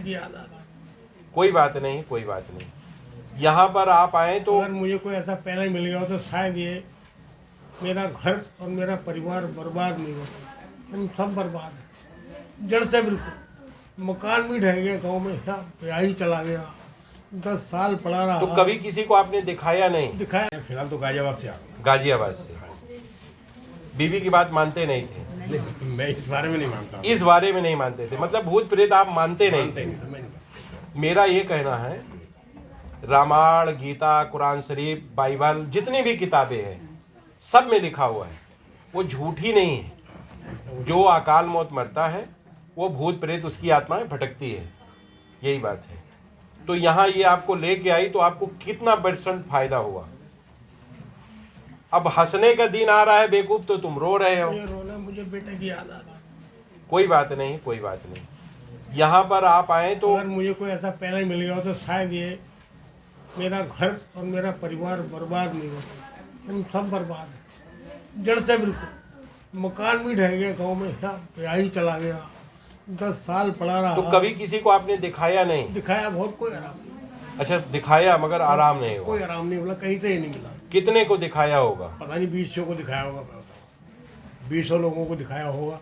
की याद आ रही। कोई बात नहीं, कोई बात नहीं। यहाँ पर आप आए तो अगर मुझे कोई ऐसा पहले मिल गया हो तो शायद ये मेरा घर और मेरा परिवार बर्बाद नहीं होता। हम सब बर्बाद हैं, जड़ से बिल्कुल। मकान भी ढह गया गाँव में, ब्याह ही चला गया। 10 साल पड़ा रहा। तो कभी किसी को आपने दिखाया नहीं? दिखाया। फिलहाल तो गाजियाबाद से आ गया। गाजियाबाद से। बीवी की बात मानते नहीं थे? मैं इस बारे में नहीं मानता। इस बारे में नहीं मानते थे, मतलब भूत प्रेत आप मानते नहीं थे। मेरा ये कहना है, रामायण, गीता, कुरान शरीफ, बाइबल, जितनी भी किताबें हैं सब में लिखा हुआ है, वो झूठी नहीं है। जो अकाल मौत मरता है वो भूत प्रेत उसकी आत्माएं भटकती है, यही बात है। तो यहाँ ये आपको लेके आई तो आपको कितना % फायदा हुआ? अब हंसने का दिन आ रहा है बेवकूफ, तो तुम रो रहे हो। मुझे रोना, मुझे बेटे की याद आ रही। कोई बात नहीं, कोई बात नहीं। यहाँ पर आप आए तो अगर मुझे कोई ऐसा पहले मिल गया हो तो शायद ये मेरा घर और मेरा परिवार बर्बाद नहीं होता। हम सब बर्बाद हैं, जड़ से बिल्कुल। मकान भी ढह गया गाँव में, ब्याह ही चला गया। 10 साल पड़ा रहा। तो कभी किसी को आपने दिखाया नहीं? दिखाया, बहुत, कोई आराम नहीं। अच्छा, दिखाया मगर आराम नहीं हुआ। कोई आराम नहीं मिला, कहीं से ही नहीं मिला। कितने को दिखाया होगा? पता नहीं, 20 को दिखाया होगा। मैं बताऊँ, 20 लोगों को दिखाया होगा।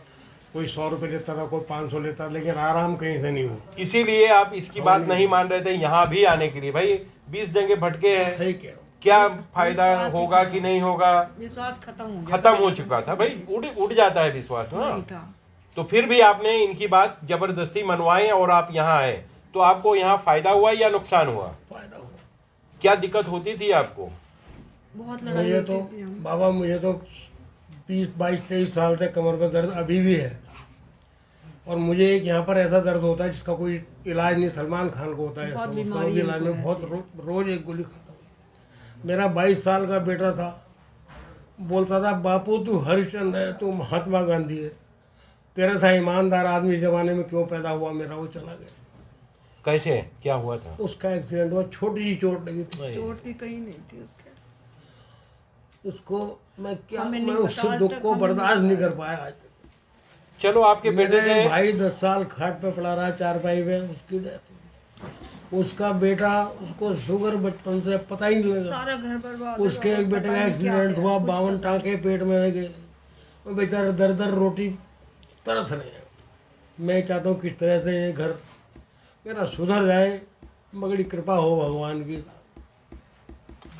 कोई 100 रुपये लेता था, कोई 500 लेता था, लेकिन आराम कहीं से नहीं हुआ। इसीलिए आप इसकी बात नहीं मान रहे थे यहाँ भी आने के लिए। भाई 20 जगह भटके हैं, सही कह रहा हूँ। क्या फायदा होगा कि नहीं होगा? विश्वास खत्म हो चुका था भाई। उड़ जाता है विश्वास ना। तो फिर भी आपने इनकी बात जबरदस्ती मनवाई और आप यहाँ आए, तो आपको यहाँ फायदा हुआ या नुकसान हुआ? फायदा हुआ। क्या दिक्कत होती थी आपको? बहुत लड़ाई मुझे होती तो थी हम। बाबा, मुझे तो 20, 22, 23 साल से कमर में दर्द अभी भी है। और मुझे एक यहाँ पर ऐसा दर्द होता है जिसका कोई इलाज नहीं। सलमान खान को होता है बहुत ऐसा, बीमारी उसका इलाज में बहुत रोज एक गोली खाता हूँ। मेरा 22 साल का बेटा था, बोलता था, बापू तू हरिश्चंद्र है, तू महात्मा गांधी है, तेरे सा ईमानदार आदमी जमाने में क्यों पैदा हुआ। मेरा वो चला गया। कैसे, क्या हुआ था? उसका एक्सीडेंट हुआ, छोटी सी चोट लगी थी। चोट भी कहीं नहीं थी उसके। उसको मैं क्या, हमें मैं नहीं उस पता, आज दुख तक को हमें बर्दाश्त नहीं नहीं पता। कर पाया। आज चलो, आपके बेटे मेरे से भाई 10 साल खाट पे पड़ा रहा, 4 में उसकी डेथ हुई। उसका बेटा, उसको शुगर बचपन से पता ही नहीं लगा। सारा घर बर्बाद। उसके एक बेटे का एक्सीडेंट हुआ, 52 टाँके पेट में रह गए। वो बेचारा दर दर रोटी तरस रहे हैं। मैं चाहता हूँ किस तरह से ये घर मेरा सुधर जाए, मगड़ी कृपा हो भगवान की।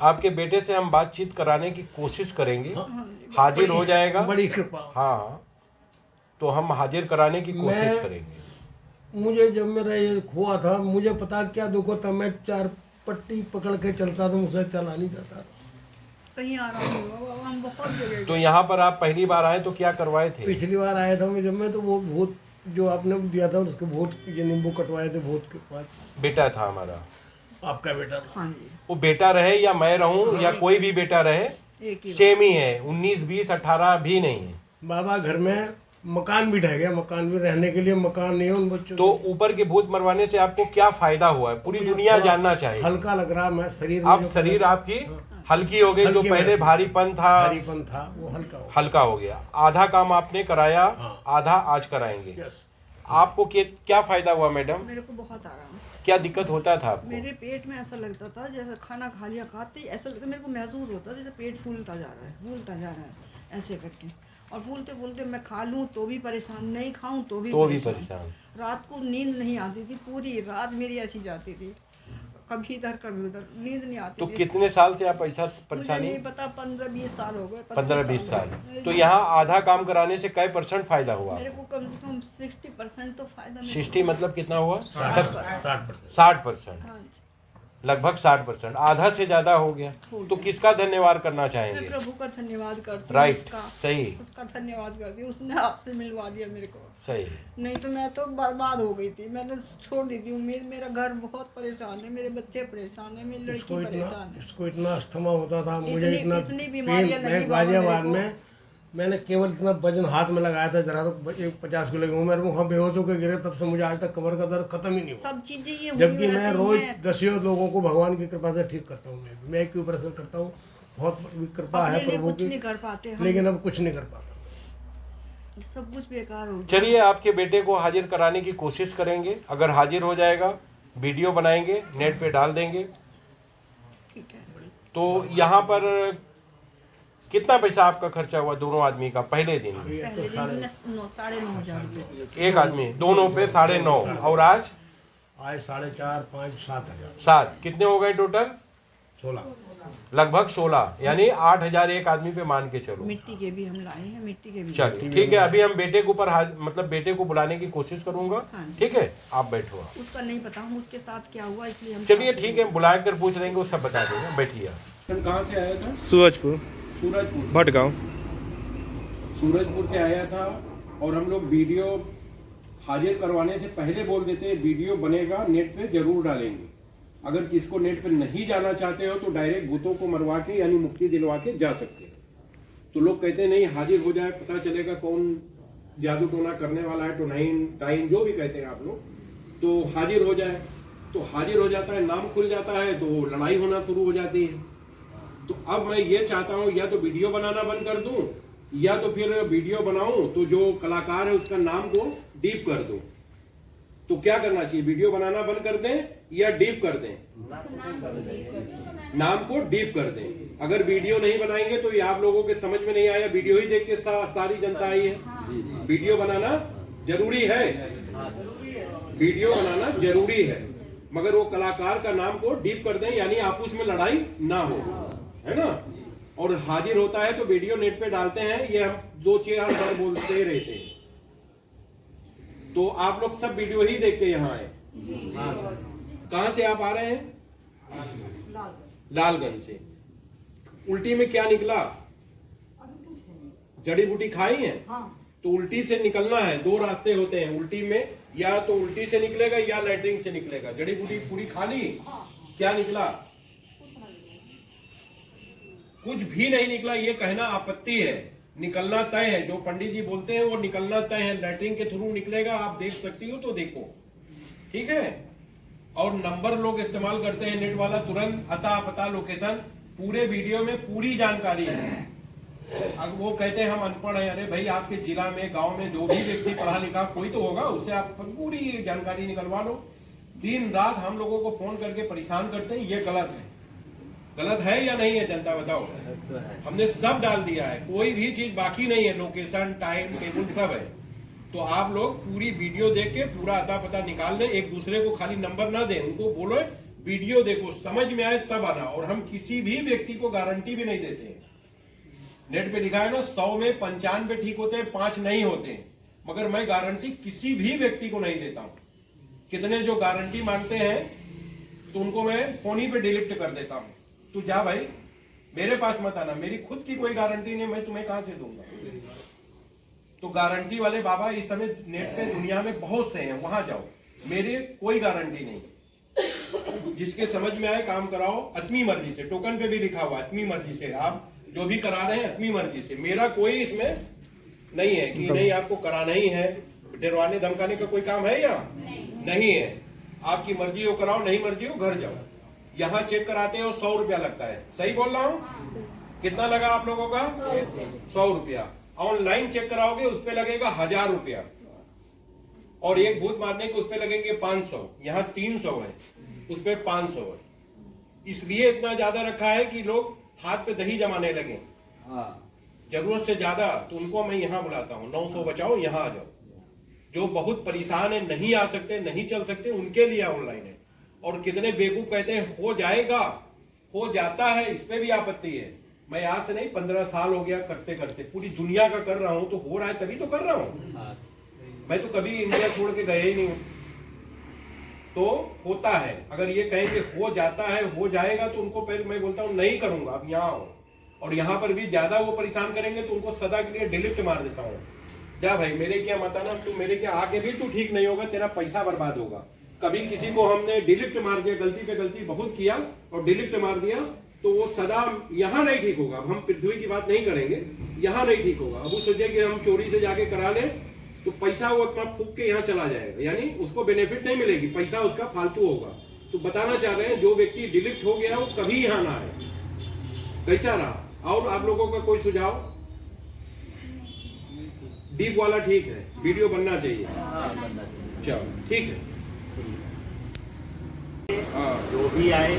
आपके बेटे से हम बातचीत कराने की कोशिश करेंगे। हाजिर हो जाएगा। बड़ी कृपा। हाँ, तो हम हाजिर कराने की कोशिश करेंगे। मुझे जब मेरा ये हुआ था, मुझे पता क्या दुख होता। मैं 4 पट्टी पकड़ के चलता था, मुझसे चला नहीं जाता था। कहीं आराम नहीं हुआ बाबा, हम बहुत जगह तो यहाँ पर आप पहली बार आए तो क्या करवाए थे? पिछली बार आया था मैं, जब मैं तो वो भूत जो आपने दिया था उसके भूत ये नींबू कटवाए थे भूत के पास। बेटा था हमारा। आपका बेटा था। हाँ जी, वो बेटा रहे या मैं रहूं या कोई भी बेटा रहे, एक ही सेम ही है। 19, 20, 18 भी नहीं है। बाबा घर में मकान भी ढह गया, मकान भी रहने के लिए मकान नहीं है उन बच्चों तो ऊपर के भूत मरवाने से आपको क्या फायदा हुआ है, पूरी दुनिया जानना चाहिए। हल्का लग रहा, मैं शरीर में अब जो शरीर आपकी हल्की हो गई। जो हल्की पहले महसूस। भारीपन था, भारीपन था, वो हल्का हो हल्का हो गया। आधा काम आपने कराया, हाँ। आधा आज कराएंगे। गया। यस। आपको क्या फायदा हुआ मैडम? मेरे को बहुत आराम। क्या दिक्कत होता था आपको? मेरे पेट में ऐसा लगता था जैसे खाना खा लिया, खाते ही ऐसा लगता, मेरे को महसूस होता जैसे पेट फूलता जा रहा है, फूलता जा रहा है ऐसे करके। और फूलते फूलते मैं खा लूँ तो भी परेशान, नहीं खाऊं तो भी परेशान। रात को नींद नहीं आती थी, पूरी रात मेरी ऐसी जाती थी, कभी इधर कभी उधर, नींद नहीं आती तो थी। कितने साल से आप ऐसा मुझे परेशानी? नहीं पता, 15-20 साल हो गए। 15-20 साल। हो गए। तो यहाँ आधा काम कराने से कै % फायदा हुआ? मेरे को कम से कम 60% तो फायदा मिला। 60 मतलब कितना हुआ? 60%। 60%, हाँ जी, लगभग 60%, आधा से ज्यादा हो गया। तो किसका धन्यवाद करना मैं चाहेंगे? प्रभु का धन्यवाद करती हूँ। राइट, उसका- सही उसका धन्यवाद करती हूँ, उसने आपसे मिलवा दिया मेरे को। सही। नहीं तो मैं तो बर्बाद हो गई थी, मैंने छोड़ दी थी उम्मीद। मेरा घर बहुत परेशान है, मेरे बच्चे परेशान है, मेरी लड़की परेशान है। इसको इतना अस्थमा होता था, मुझे इतनी इतना बीमारियां पेन। लगी मैं बाबा गाजियाबाद मेरे को। में मैंने केवल इतना वजन हाथ में लगाया था, जरा तो 50 किलो की उम्र में वहाँ बेहोश होकर गिरे, तब से मुझे आज तक कमर का दर्द खत्म ही नहीं हुआ। सब चीजें ये हुई जबकि मैं वैसे ही रोज हैं। 10 लोगों को भगवान की कृपा से ठीक करता हूँ। मैं एक ऑपरेशन करता हूँ, बहुत कृपा है अपने लिए प्रभु कुछ की, नहीं कर पाते हम। लेकिन अब कुछ नहीं कर पाता। सब कुछ बेकार हो गया। चलिए आपके बेटे को हाजिर कराने की कोशिश करेंगे, अगर हाजिर हो जाएगा वीडियो बनाएंगे, नेट पे डाल देंगे। ठीक है। तो यहाँ पर कितना पैसा आपका खर्चा हुआ दोनों आदमी का पहले दिन? पहले दिन 9,500 रुपये। एक आदमी दोनों पे 9,500 और आज 4,500, 5,000, 7,000, 7, कितने हो गए टोटल? 16। लगभग 16, यानी 8,000 एक आदमी पे मान के चलो। मिट्टी के भी हम लाए हैं, मिट्टी के भी। चलिए ठीक है, अभी हम बेटे के ऊपर मतलब बेटे को बुलाने की कोशिश करूंगा। हाँ जी। ठीक है, आप बैठो। उसका नहीं पता हम उसके साथ क्या हुआ, इसलिए हम चलिए ठीक है, बुला कर पूछ लेंगे, वो सब बता देगा। बैठिए आप। कहाँ से आया था? सूरजपुर सूरजपुर। भटगांव। सूरजपुर से आया था और हम लोग वीडियो हाजिर करवाने से पहले बोल देते हैं वीडियो बनेगा, नेट पे जरूर डालेंगे। अगर किसको नेट पे नहीं जाना चाहते हो तो डायरेक्ट भूतों को मरवा के यानी मुक्ति दिलवा के जा सकते हो। तो लोग कहते हैं नहीं हाजिर हो जाए, पता चलेगा कौन जादू टोना करने वाला है, तो टाइम जो भी कहते हैं आप लोग, तो हाजिर हो जाए। तो हाजिर हो जाता है, नाम खुल जाता है, तो लड़ाई होना शुरू हो जाती है। तो अब मैं ये चाहता हूँ या तो वीडियो बनाना बंद कर दूं या तो फिर वीडियो बनाऊं तो जो कलाकार है उसका नाम को डीप कर दूं। तो क्या करना चाहिए, वीडियो बनाना बंद कर दें या डीप कर दें? नाम को डीप कर दें। अगर वीडियो नहीं बनाएंगे तो ये आप लोगों के समझ में नहीं आया, वीडियो ही देख के सारी जनता आई है। वीडियो बनाना जरूरी है, वीडियो बनाना जरूरी है, मगर वो कलाकार का नाम को डीप कर दें यानी आपस में लड़ाई ना हो, है ना। और हाजिर होता है तो वीडियो नेट पे डालते हैं, ये हम 2-4 बार बोलते रहते हैं। तो आप लोग सब वीडियो ही देख के यहाँ आए। कहाँ से आप आ रहे हैं? लालगंज से। उल्टी में क्या निकला? जड़ी बूटी खाई है? तो उल्टी से निकलना है, 2 रास्ते होते हैं उल्टी में, या तो उल्टी से निकलेगा या लैट्रिन से निकलेगा। जड़ी बूटी पूरी खा ली, क्या निकला? कुछ भी नहीं निकला, ये कहना आपत्ति है। निकलना तय है, जो पंडित जी बोलते हैं वो निकलना तय है, लैट्रिन के थ्रू निकलेगा। आप देख सकती हो तो देखो, ठीक है। और नंबर लोग इस्तेमाल करते हैं नेट वाला, तुरंत अता पता लोकेशन, पूरे वीडियो में पूरी जानकारी है। अब वो कहते हैं हम अनपढ़ हैं, अरे भाई आपके जिला में गांव में जो भी व्यक्ति पढ़ा लिखा कोई तो होगा, उससे आप पूरी जानकारी निकलवा लो। दिन रात हम लोगों को फोन करके परेशान करते हैं, ये गलत है। गलत है या नहीं है जनता बताओ? हमने सब डाल दिया है, कोई भी चीज बाकी नहीं है, लोकेशन टाइम टेबल सब है। तो आप लोग पूरी वीडियो देख के पूरा अता पता निकाल लें, एक दूसरे को खाली नंबर ना दें, उनको बोलो वीडियो देखो, समझ में आए तब आना। और हम किसी भी व्यक्ति को गारंटी भी नहीं देते हैं। नेट पे लिखा है ना 100 में 95 ठीक होते हैं, 5 नहीं होते हैं, मगर मैं गारंटी किसी भी व्यक्ति को नहीं देता हूं। कितने जो गारंटी मांगते हैं तो उनको मैं फोन ही पे डिलीट कर देता हूं। तू जा भाई, मेरे पास मत आना, मेरी खुद की कोई गारंटी नहीं, मैं तुम्हें कहां से दूंगा। तो गारंटी वाले बाबा इस समय नेट पे दुनिया में बहुत से हैं, वहां जाओ, मेरे कोई गारंटी नहीं। जिसके समझ में आए काम कराओ अपनी मर्जी से, टोकन पे भी लिखा हुआ अपनी मर्जी से, आप जो भी करा रहे हैं अपनी मर्जी से। मेरा कोई इसमें नहीं है कि नहीं आपको कराना ही है, डरवाने धमकाने का कोई काम है या नहीं है। आपकी मर्जी हो कराओ, नहीं मर्जी हो घर जाओ। यहाँ चेक कराते हो 100 रुपया लगता है, सही बोल रहा हूँ? कितना लगा आप लोगों का? 100 रुपया। ऑनलाइन चेक कराओगे उस पर लगेगा 1000 रुपया, और एक भूत मारने के उस पर लगेंगे 500। यहाँ 300 है, उस पर 500 है। इसलिए इतना ज्यादा रखा है कि लोग हाथ पे दही जमाने लगे जरूरत से ज्यादा। तो उनको मैं यहाँ बुलाता हूँ, 900 बचाओ, यहाँ आ जाओ। जो बहुत परेशान है, नहीं आ सकते, नहीं चल सकते, उनके लिए ऑनलाइन है। और कितने बेवकूफ कहते हैं हो जाएगा, हो जाता है, इस पे भी आपत्ति है। मैं आज से नहीं 15 साल हो गया करते करते, पूरी दुनिया का कर रहा हूं, तो हो रहा है तभी तो कर रहा हूं। मैं तो कभी इंडिया छोड़ के गए ही नहीं हूं। तो होता है, अगर ये कहें कि हो जाता है, हो जाएगा, तो उनको पहले मैं बोलता हूं नहीं करूंगा, अब यहाँ आओ। और यहाँ पर भी ज्यादा वो परेशान करेंगे तो उनको सदा के लिए डिलीट मार देता हूँ। क्या भाई मेरे क्या मत आना, तू मेरे क्या आके भी तू ठीक नहीं होगा, तेरा पैसा बर्बाद होगा। कभी किसी को हमने डिलीट मार दिया, गलती पे गलती बहुत किया और डिलीट मार दिया, तो वो सदा यहाँ नहीं ठीक होगा। अब हम पृथ्वी की बात नहीं करेंगे, यहाँ नहीं ठीक होगा। अब वो सोचे कि हम चोरी से जाके करा लें तो पैसा वो अपना फूक के यहाँ चला जाएगा, यानी उसको बेनिफिट नहीं मिलेगी, पैसा उसका फालतू होगा। तो बताना चाह रहे हैं जो व्यक्ति डिलीट हो गया वो कभी यहाँ ना आए। कैसा रहा? और आप लोगों का कोई सुझाव? डीप वाला ठीक है, वीडियो बनना चाहिए। चलो ठीक है। हाँ, जो भी आए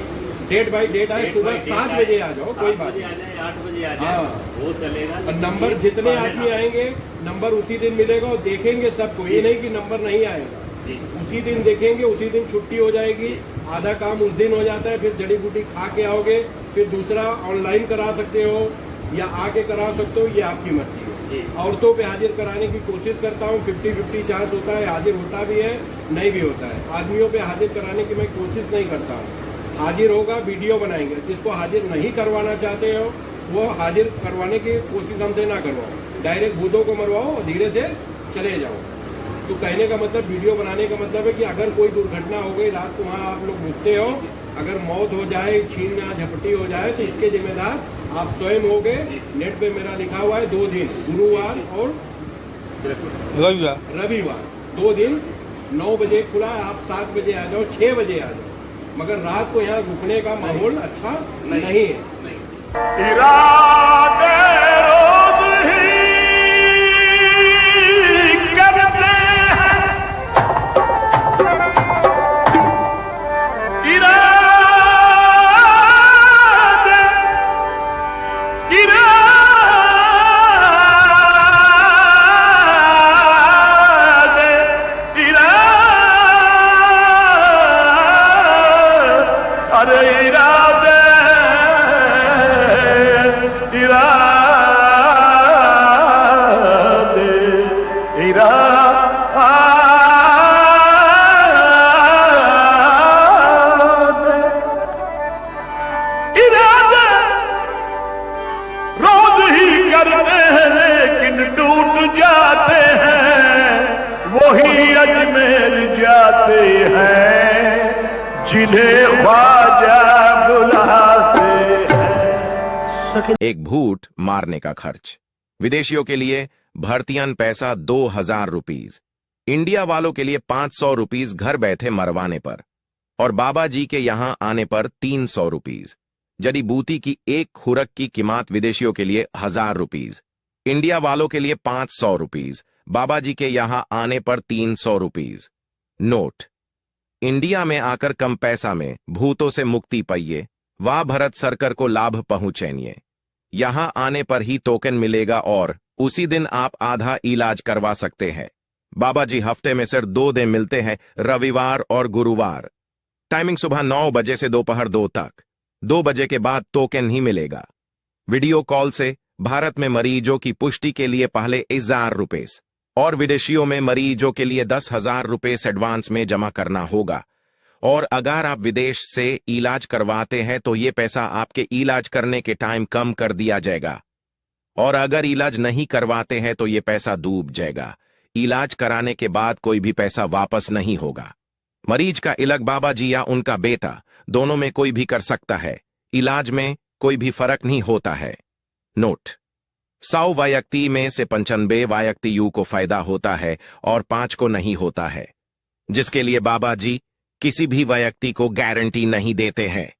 डेट बाई डेट आए, डेट सुबह बाय डेट 7 आए, बजे आ जाओ, कोई 7 बात बजे नहीं। आ जाए, 8 बजे आ जाए, हाँ। वो चलेगा। और नंबर जितने आदमी आएंगे नंबर उसी दिन मिलेगा और देखेंगे सबको, ये नहीं कि नंबर नहीं आएगा, जी। उसी दिन देखेंगे, उसी दिन छुट्टी हो जाएगी। आधा काम उस दिन हो जाता है, फिर जड़ी बूटी खा के आओगे, फिर दूसरा ऑनलाइन करा सकते हो या आके करा सकते हो, ये आपकी मर्जी जी। है। औरतों पे हाजिर कराने की कोशिश करता हूँ, 50-50 चांस होता है, हाजिर होता भी है, नहीं भी होता है। आदमियों पे हाजिर कराने की मैं कोशिश नहीं करता हूँ। हाजिर होगा, वीडियो बनाएंगे। जिसको हाजिर नहीं करवाना चाहते हो वो हाजिर करवाने की कोशिश हमसे ना करवाओ, डायरेक्ट भूतों को मरवाओ और धीरे से चले जाओ। तो कहने का मतलब, वीडियो बनाने का मतलब है कि अगर कोई दुर्घटना हो गई, रात को वहाँ आप लोग रुकते हो, अगर मौत हो जाए, छीन या झपटी हो जाए, तो इसके जिम्मेदार आप स्वयं होगे। नेट पे मेरा लिखा हुआ है 2 दिन, गुरुवार और रविवार 2 दिन 9 बजे खुला है। आप 7 बजे आ जाओ, 6 बजे आ जाओ, मगर रात को यहाँ रुकने का माहौल अच्छा नहीं है। इरादे रोज ही करते हैं, इरादे इरादे इरादे, अरे इरादे इरादे इरादे, इरादे रोज ही करते हैं लेकिन टूट जाते हैं, वही अजमेर जाते हैं जिन्हें ख्वाजा बुलाते हैं। एक भूत मारने का खर्च। विदेशियों के लिए भर्तियन पैसा 2000 रुपीज, इंडिया वालों के लिए 500 रुपीज घर बैठे मरवाने पर, और बाबा जी के यहां आने पर 300 रुपीज। जड़ी बूटी की एक खुरक की कीमत विदेशियों के लिए 1000 रुपीज, इंडिया वालों के लिए 500 रुपीज, बाबा जी के यहां आने पर 300 रुपीज। नोट: इंडिया में आकर कम पैसा में भूतों से मुक्ति पाइए, वाह भरत सरकार को लाभ पहुंचेनिए। यहां आने पर ही टोकन मिलेगा और उसी दिन आप आधा इलाज करवा सकते हैं। बाबा जी हफ्ते में सिर्फ 2 दिन मिलते हैं, रविवार और गुरुवार। टाइमिंग सुबह 9 बजे से दोपहर 2 तक। 2 बजे के बाद टोकन ही मिलेगा। वीडियो कॉल से भारत में मरीजों की पुष्टि के लिए पहले 1000 रुपये और विदेशियों में मरीजों के लिए 10,000 रुपये एडवांस में जमा करना होगा। और अगर आप विदेश से इलाज करवाते हैं तो ये पैसा आपके इलाज करने के टाइम कम कर दिया जाएगा, और अगर इलाज नहीं करवाते हैं तो ये पैसा डूब जाएगा। इलाज कराने के बाद कोई भी पैसा वापस नहीं होगा। मरीज का इलाज बाबा जी या उनका बेटा दोनों में कोई भी कर सकता है। इलाज में कोई भी फर्क नहीं होता है। नोट: 100 व्यक्ति में से 95 व्यक्ति को फायदा होता है और 5 को नहीं होता है, जिसके लिए बाबा जी किसी भी व्यक्ति को गारंटी नहीं देते हैं।